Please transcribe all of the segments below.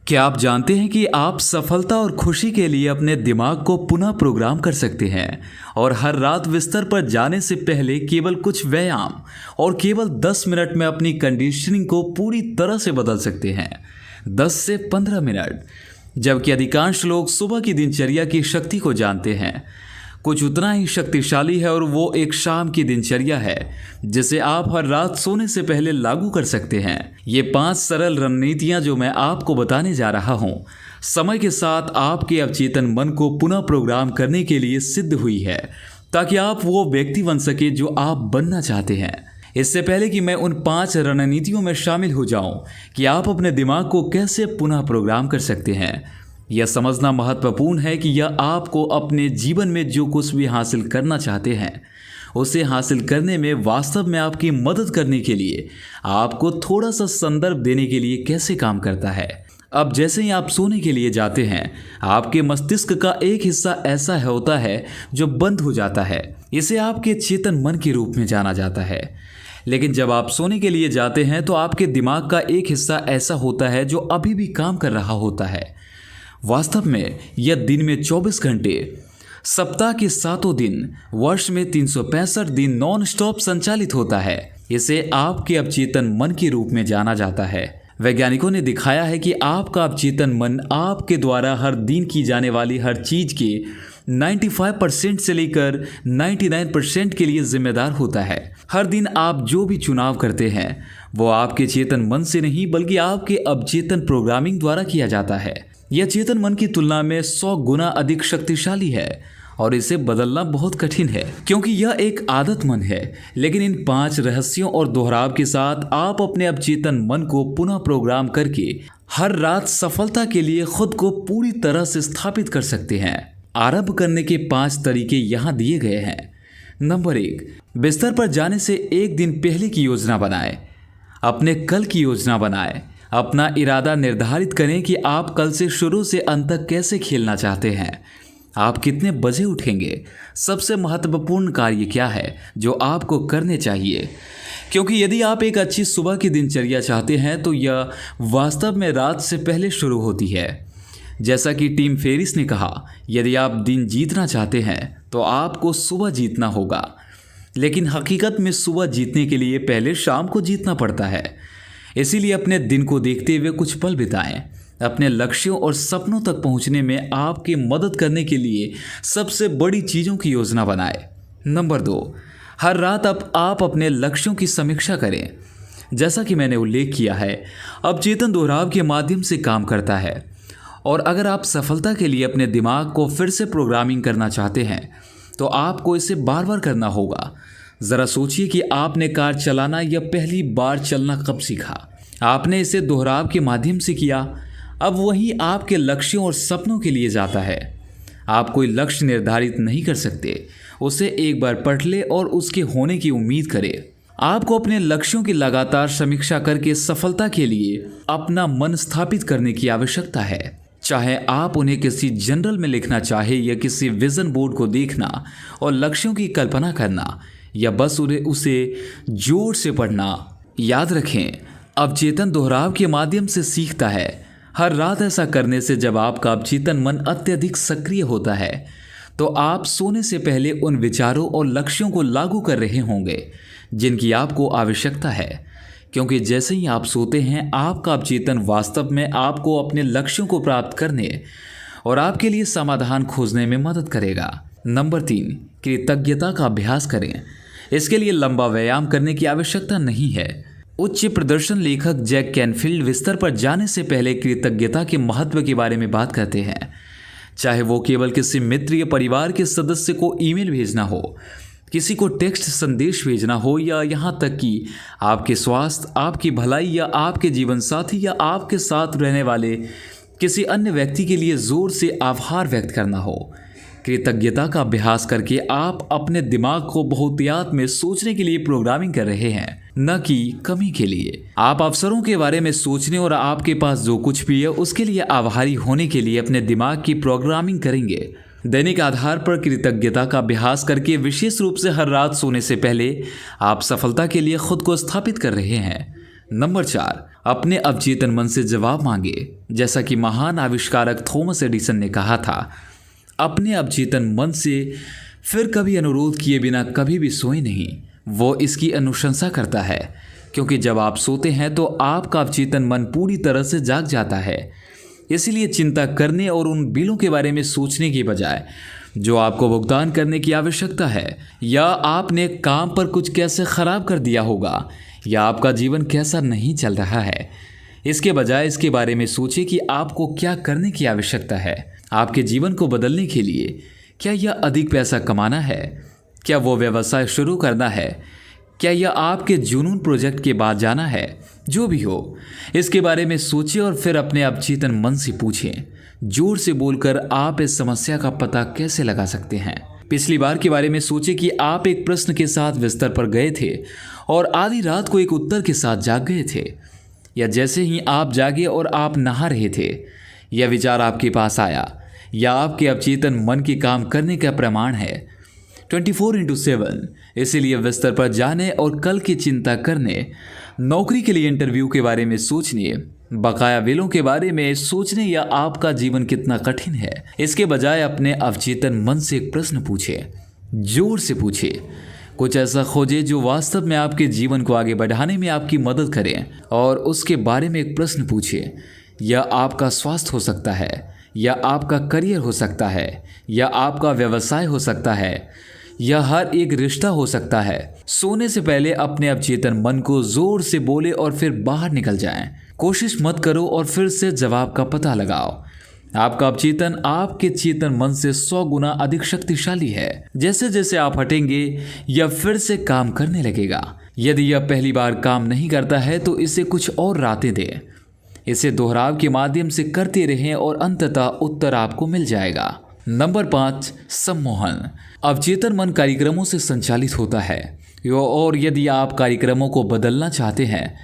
क्या आप जानते हैं कि आप सफलता और खुशी के लिए अपने दिमाग को पुनः प्रोग्राम कर सकते हैं और हर रात बिस्तर पर जाने से पहले केवल कुछ व्यायाम और केवल 10 मिनट में अपनी कंडीशनिंग को पूरी तरह से बदल सकते हैं। 10 से 15 मिनट। जबकि अधिकांश लोग सुबह की दिनचर्या की शक्ति को जानते हैं, कुछ उतना ही शक्तिशाली है और वो एक शाम की दिनचर्या है जिसे आप हर रात सोने से पहले लागू कर सकते हैं। ये 5 सरल रणनीतियां जो मैं आपको बताने जा रहा हूं, समय के साथ आपके अवचेतन मन को पुनः प्रोग्राम करने के लिए सिद्ध हुई है ताकि आप वो व्यक्ति बन सके जो आप बनना चाहते हैं। इससे पहले कि मैं उन 5 रणनीतियों में शामिल हो जाऊं कि आप अपने दिमाग को कैसे पुनः प्रोग्राम कर सकते हैं, यह समझना महत्वपूर्ण है कि यह आपको अपने जीवन में जो कुछ भी हासिल करना चाहते हैं उसे हासिल करने में वास्तव में आपकी मदद करने के लिए आपको थोड़ा सा संदर्भ देने के लिए कैसे काम करता है। अब जैसे ही आप सोने के लिए जाते हैं, आपके मस्तिष्क का एक हिस्सा ऐसा होता है जो बंद हो जाता है। इसे आपके चेतन मन के रूप में जाना जाता है। लेकिन जब आप सोने के लिए जाते हैं तो आपके दिमाग का एक हिस्सा ऐसा होता है जो अभी भी काम कर रहा होता है। वास्तव में यह दिन में 24 घंटे, सप्ताह के 7 दिन, वर्ष में 365 दिन नॉन स्टॉप संचालित होता है। इसे आपके अवचेतन मन के रूप में जाना जाता है। वैज्ञानिकों ने दिखाया है कि आपका अवचेतन मन आपके द्वारा हर दिन की जाने वाली हर चीज के 95% से लेकर 99% के लिए जिम्मेदार होता है। हर दिन आप जो भी चुनाव करते हैं वो आपके चेतन मन से नहीं बल्कि आपके अवचेतन प्रोग्रामिंग द्वारा किया जाता है। यह चेतन मन की तुलना में 100 गुना अधिक शक्तिशाली है और इसे बदलना बहुत कठिन है क्योंकि यह एक आदत मन है। लेकिन इन 5 रहस्यों और दोहराव के साथ आप अपने अवचेतन मन को पुनः प्रोग्राम करके हर रात सफलता के लिए खुद को पूरी तरह से स्थापित कर सकते हैं। आरंभ करने के 5 तरीके यहाँ दिए गए हैं। नंबर 1, बिस्तर पर जाने से एक दिन पहले की योजना बनाएं। अपने कल की योजना बनाएं। अपना इरादा निर्धारित करें कि आप कल से शुरू से अंत तक कैसे खेलना चाहते हैं। आप कितने बजे उठेंगे, सबसे महत्वपूर्ण कार्य क्या है जो आपको करने चाहिए, क्योंकि यदि आप एक अच्छी सुबह की दिनचर्या चाहते हैं तो यह वास्तव में रात से पहले शुरू होती है। जैसा कि टिम फेरिस ने कहा, यदि आप दिन जीतना चाहते हैं तो आपको सुबह जीतना होगा, लेकिन हकीकत में सुबह जीतने के लिए पहले शाम को जीतना पड़ता है। इसीलिए अपने दिन को देखते हुए कुछ पल बिताएं। अपने लक्ष्यों और सपनों तक पहुंचने में आपकी मदद करने के लिए सबसे बड़ी चीज़ों की योजना बनाएं। नंबर 2, हर रात आप अपने लक्ष्यों की समीक्षा करें। जैसा कि मैंने उल्लेख किया है, अवचेतन दोहराव के माध्यम से काम करता है और अगर आप सफलता के लिए अपने दिमाग को फिर से प्रोग्रामिंग करना चाहते हैं तो आपको इसे बार बार करना होगा। ज़रा सोचिए कि आपने कार चलाना या पहली बार चलना कब सीखा। आपने इसे दोहराव के माध्यम से किया। अब वही आपके लक्ष्यों और सपनों के लिए जाता है। आप कोई लक्ष्य निर्धारित नहीं कर सकते, उसे एक बार पढ़ ले और उसके होने की उम्मीद करें। आपको अपने लक्ष्यों की लगातार समीक्षा करके सफलता के लिए अपना मन स्थापित करने की आवश्यकता है। चाहे आप उन्हें किसी जर्नल में लिखना चाहे या किसी विजन बोर्ड को देखना और लक्ष्यों की कल्पना करना या बस उसे जोर से पढ़ना, याद रखें अवचेतन दोहराव के माध्यम से सीखता है। हर रात ऐसा करने से जब आपका अवचेतन मन अत्यधिक सक्रिय होता है तो आप सोने से पहले उन विचारों और लक्ष्यों को लागू कर रहे होंगे जिनकी आपको आवश्यकता है, क्योंकि जैसे ही आप सोते हैं आपका अवचेतन वास्तव में आपको अपने लक्ष्यों को प्राप्त करने और आपके लिए समाधान खोजने में मदद करेगा। नंबर 3, कृतज्ञता का अभ्यास करें। इसके लिए लंबा व्यायाम करने की आवश्यकता नहीं है। उच्च प्रदर्शन लेखक जैक कैनफील्ड बिस्तर पर जाने से पहले कृतज्ञता के महत्व के बारे में बात करते हैं। चाहे वो केवल किसी मित्र या परिवार के सदस्य को ईमेल भेजना हो, किसी को टेक्स्ट संदेश भेजना हो या यहाँ तक कि आपके स्वास्थ्य, आपकी भलाई या आपके जीवन साथी या आपके साथ रहने वाले किसी अन्य व्यक्ति के लिए जोर से आभार व्यक्त करना हो। कृतज्ञता का अभ्यास करके आप अपने दिमाग को बहुतायत में सोचने के लिए प्रोग्रामिंग कर रहे हैं, न कि कमी के लिए। आप अवसरों के बारे में सोचने और आपके पास जो कुछ भी है उसके लिए आभारी होने के लिए अपने दिमाग की प्रोग्रामिंग करेंगे। दैनिक आधार पर कृतज्ञता का अभ्यास करके विशेष रूप से हर रात सोने से पहले आप सफलता के लिए खुद को स्थापित कर रहे हैं। नंबर 4, अपने अवचेतन मन से जवाब मांगे। जैसा कि महान आविष्कारक थॉमस एडिसन ने कहा था, अपने अवचेतन मन से फिर कभी अनुरोध किए बिना कभी भी सोए नहीं। वो इसकी अनुशंसा करता है, क्योंकि जब आप सोते हैं तो आपका अवचेतन मन पूरी तरह से जाग जाता है। इसीलिए चिंता करने और उन बिलों के बारे में सोचने की बजाय जो आपको भुगतान करने की आवश्यकता है, या आपने काम पर कुछ कैसे खराब कर दिया होगा, या आपका जीवन कैसा नहीं चल रहा है, इसके बजाय इसके बारे में सोचिए कि आपको क्या करने की आवश्यकता है। आपके जीवन को बदलने के लिए क्या यह अधिक पैसा कमाना है? क्या वो व्यवसाय शुरू करना है? क्या यह आपके जुनून प्रोजेक्ट के बाद जाना है? जो भी हो, इसके बारे में सोचिए और फिर अपने अवचेतन मन से पूछें। जोर से बोलकर आप इस समस्या का पता कैसे लगा सकते हैं? पिछली बार के बारे में सोचिए कि आप एक प्रश्न के साथ बिस्तर पर गए थे और आधी रात को एक उत्तर के साथ जाग गए थे, या जैसे ही आप जागे और आप नहा रहे थे, यह विचार आपके पास आया, या आपके अवचेतन मन के काम करने का प्रमाण है 24/7। इसीलिए बिस्तर पर जाने और कल की चिंता करने, नौकरी के लिए इंटरव्यू के बारे में सोचने, बकाया बिलों के बारे में सोचने, या आपका जीवन कितना कठिन है, इसके बजाय अपने अवचेतन मन से एक प्रश्न पूछे। जोर से पूछे। कुछ ऐसा खोजे जो वास्तव में आपके जीवन को आगे बढ़ाने में आपकी मदद करे, और उसके बारे में एक प्रश्न पूछे। यह आपका स्वास्थ्य हो सकता है, या आपका करियर हो सकता है, या आपका व्यवसाय हो सकता है, यह हर एक रिश्ता हो सकता है। सोने से पहले अपने अवचेतन मन को जोर से बोले और फिर बाहर निकल जाएं। कोशिश मत करो और फिर से जवाब का पता लगाओ। आपका अवचेतन आपके चेतन मन से 100 गुना अधिक शक्तिशाली है। जैसे जैसे आप हटेंगे, यह फिर से काम करने लगेगा। यदि यह पहली बार काम नहीं करता है तो इसे कुछ और रातें दें। इसे दोहराव के माध्यम से करते रहें और अंततः उत्तर आपको मिल जाएगा। नंबर 5, सम्मोहन। अवचेतन मन कार्यक्रमों से संचालित होता है, और यदि आप कार्यक्रमों को बदलना चाहते हैं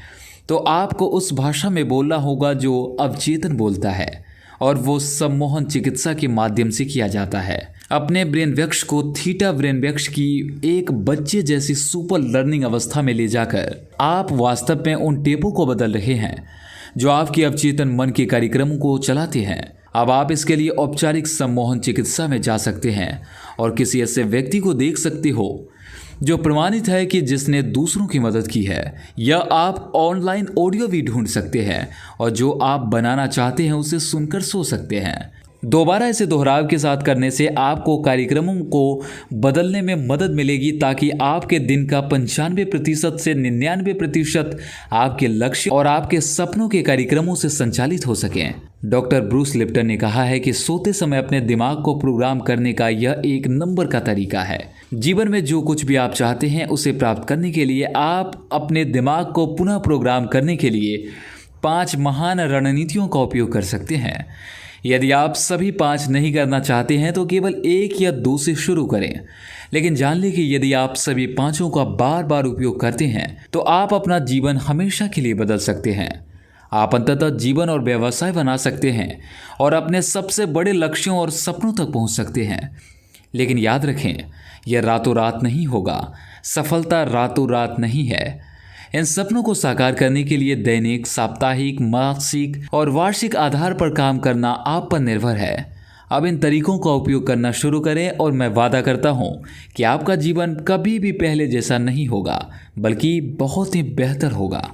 तो आपको उस भाषा में बोलना होगा जो अवचेतन बोलता है, और वो सम्मोहन चिकित्सा के माध्यम से किया जाता है। अपने ब्रेन वृक्ष को थीटा ब्रेन वृक्ष की एक बच्चे जैसी सुपर लर्निंग अवस्था में ले जाकर आप वास्तव में उन टेपों को बदल रहे हैं जो आपके अवचेतन मन के कार्यक्रमों को चलाते हैं। अब आप इसके लिए औपचारिक सम्मोहन चिकित्सा में जा सकते हैं और किसी ऐसे व्यक्ति को देख सकते हो जो प्रमाणित है कि जिसने दूसरों की मदद की है, या आप ऑनलाइन ऑडियो भी ढूंढ सकते हैं और जो आप बनाना चाहते हैं उसे सुनकर सो सकते हैं। दोबारा इसे दोहराव के साथ करने से आपको कार्यक्रमों को बदलने में मदद मिलेगी, ताकि आपके दिन का 95% से 99% आपके लक्ष्य और आपके सपनों के कार्यक्रमों से संचालित हो सकें। डॉक्टर ब्रूस लिप्टन ने कहा है कि सोते समय अपने दिमाग को प्रोग्राम करने का यह एक नंबर का तरीका है। जीवन में जो कुछ भी आप चाहते हैं उसे प्राप्त करने के लिए आप अपने दिमाग को पुनः प्रोग्राम करने के लिए 5 महान रणनीतियों का उपयोग कर सकते हैं। यदि आप सभी 5 नहीं करना चाहते हैं तो केवल 1 या 2 से शुरू करें, लेकिन जान लें कि यदि आप सभी 5 का बार बार उपयोग करते हैं तो आप अपना जीवन हमेशा के लिए बदल सकते हैं। आप अंततः जीवन और व्यवसाय बना सकते हैं और अपने सबसे बड़े लक्ष्यों और सपनों तक पहुंच सकते हैं। लेकिन याद रखें, यह रातों रात नहीं होगा। सफलता रातों रात नहीं है। इन सपनों को साकार करने के लिए दैनिक, साप्ताहिक, मासिक और वार्षिक आधार पर काम करना आप पर निर्भर है। अब इन तरीकों का उपयोग करना शुरू करें और मैं वादा करता हूं कि आपका जीवन कभी भी पहले जैसा नहीं होगा, बल्कि बहुत ही बेहतर होगा।